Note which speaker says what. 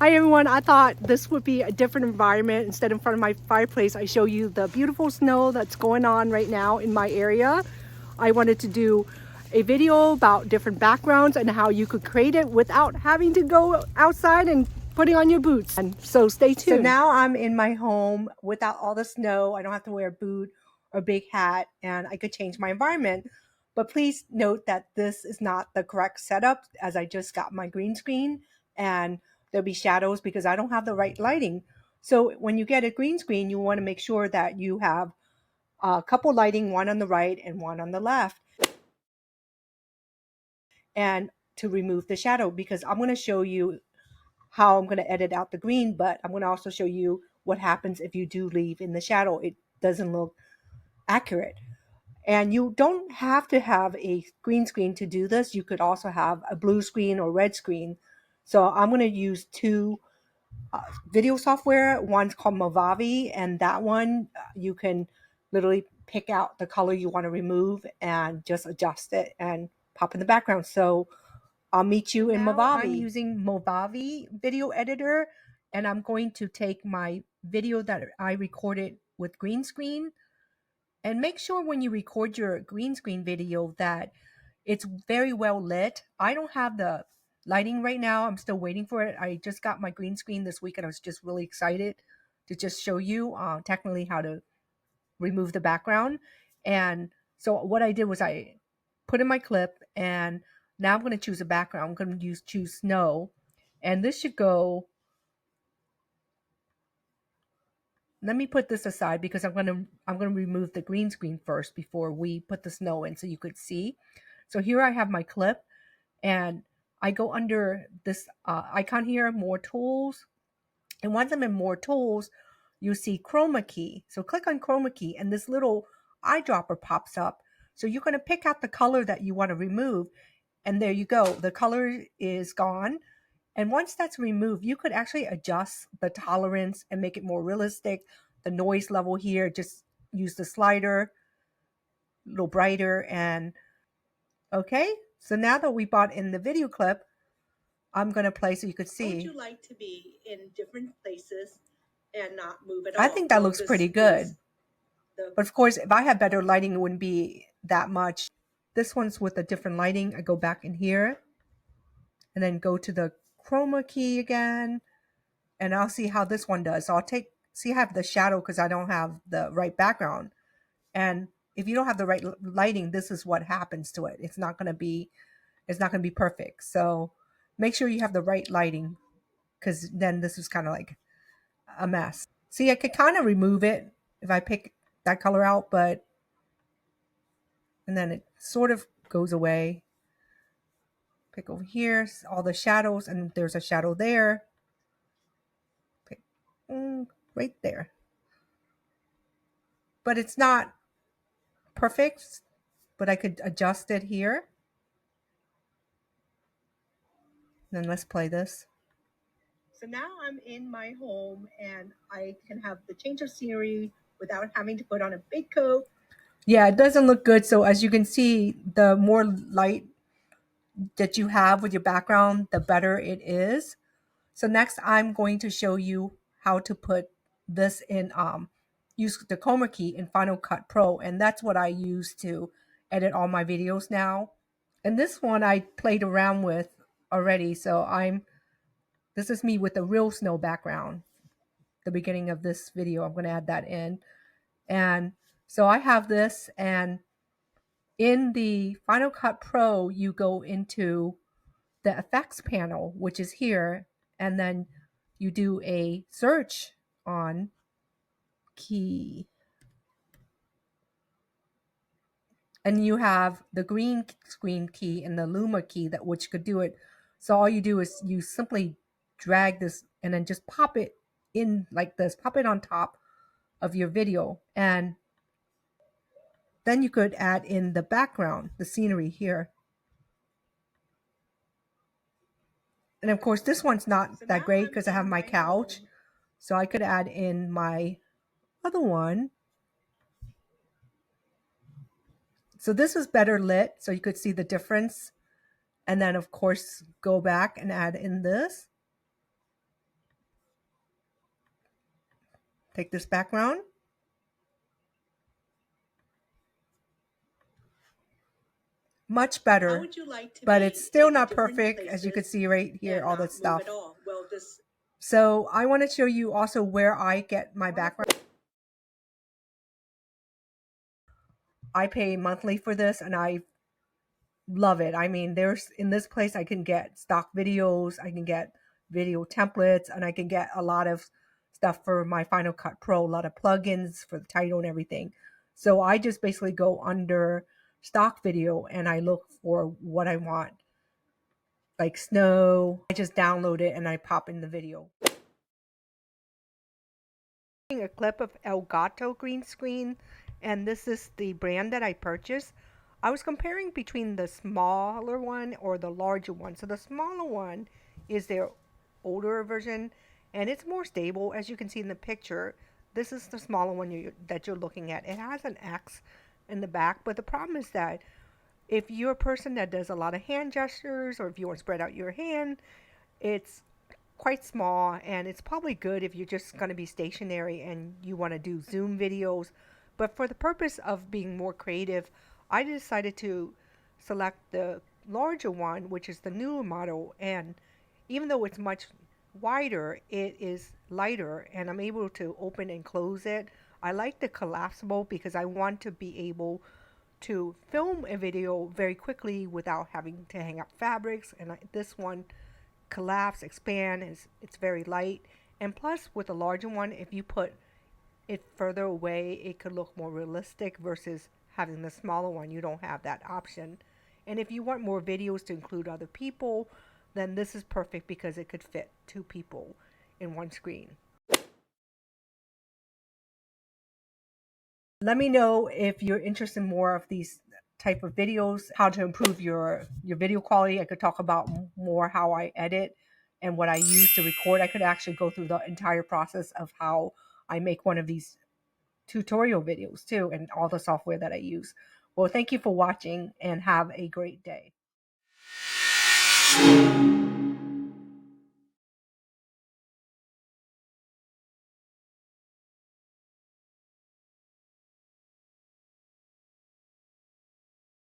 Speaker 1: Hi everyone, I thought this would be a different environment. Instead in front of my fireplace, I show you the beautiful snow that's going on right now in my area. I wanted to do a video about different backgrounds and how you could create it without having to go outside and putting on your boots. And so stay tuned. So now I'm in my home without all the snow. I don't have to wear a boot or a big hat, and I could change my environment. But please note that this is not the correct setup, as I just got my green screen and there'll be shadows because I don't have the right lighting. So when you get a green screen, you want to make sure that you have a couple lighting, one on the right and one on the left, and to remove the shadow, because I'm going to show you how I'm going to edit out the green, but I'm going to also show you what happens if you do leave in the shadow. It doesn't look accurate. And you don't have to have a green screen to do this. You could also have a blue screen or red screen. So I'm going to use two video software. One's called Movavi, and that one you can literally pick out the color you want to remove and just adjust it and pop in the background. So I'll meet you in Movavi. I'm using Movavi video editor, and I'm going to take my video that I recorded with green screen. And make sure when you record your green screen video that it's very well lit. I don't have the lighting right now. I'm still waiting for it. I just got my green screen this week and I was just really excited to just show you technically how to remove the background. And so what I did was I put in my clip, and now I'm going to choose a background. I'm going to choose snow, and this should go. Let me put this aside because I'm going to remove the green screen first before we put the snow in so you could see. So here I have my clip, and I go under this icon here, more tools. And once I'm in more tools, you see Chroma key. So click on Chroma key and this little eyedropper pops up. So you're going to pick out the color that you want to remove. And there you go. The color is gone. And once that's removed, you could actually adjust the tolerance and make it more realistic. The noise level here, just use the slider, a little brighter. And okay, so now that we brought in the video clip, I'm going to play so you could see. How would you like to be in different places and not move at all? I think that looks pretty good. But of course, if I had better lighting, it wouldn't be that much. This one's with a different lighting. I go back in here and then go to the chroma key again, and I'll see how this one does. So I'll see I have the shadow because I don't have the right background. And if you don't have the right lighting, this is what happens to it. It's not going to be perfect. So make sure you have the right lighting, because then this is kind of like a mess. See, I could kind of remove it if I pick that color out, and then it sort of goes away. Pick over here, all the shadows, and there's a shadow there. Pick right there. But it's not perfect, but I could adjust it here. Then let's play this. So now I'm in my home and I can have the change of scenery without having to put on a big coat. Yeah, it doesn't look good. So as you can see, the more light that you have with your background, the better it is. So next I'm going to show you how to put this in, use the Chroma key in Final Cut Pro. And that's what I use to edit all my videos now. And this one I played around with already. So this is me with the real snow background. The beginning of this video, I'm going to add that in. And so I have this, and in the Final Cut Pro, you go into the effects panel, which is here, and then you do a search on key. And you have the green screen key and the Luma key, that which could do it. So all you do is you simply drag this and then just pop it in like this, pop it on top of your video, and then you could add in the background, the scenery here. And of course, this one's not that great because I have my couch. So I could add in my other one. So this is better lit, so you could see the difference. And then of course, go back and add in this. Take this background. Much better, but it's still not perfect, as you can see right here, all that stuff. So I want to show you also where I get my background. I pay monthly for this and I love it. I mean, there's in this place I can get stock videos, I can get video templates, and I can get a lot of stuff for my Final Cut Pro, a lot of plugins for the title and everything. So I just basically go under stock video and I look for what I want, like snow. I just download it and I pop in the video. A clip of Elgato green screen, and this is the brand that I purchased. I was comparing between the smaller one or the larger one. So the smaller one is their older version and it's more stable, as you can see in the picture. This is the smaller one that you're looking at. It has an X in the back, but the problem is that if you're a person that does a lot of hand gestures or if you want to spread out your hand, it's quite small, and it's probably good if you're just going to be stationary and you want to do Zoom videos. But for the purpose of being more creative, I decided to select the larger one, which is the newer model, and even though it's much wider, it is lighter and I'm able to open and close it. I like the collapsible because I want to be able to film a video very quickly without having to hang up fabrics, and this one collapse, expand, it's very light. And plus with the larger one, if you put it further away, it could look more realistic versus having the smaller one. You don't have that option. And if you want more videos to include other people, then this is perfect because it could fit 2 people in one screen. Let me know if you're interested in more of these type of videos, how to improve your video quality. I could talk about more how I edit and what I use to record. I could actually go through the entire process of how I make one of these tutorial videos too, and all the software that I use. Well, thank you for watching and have a great day.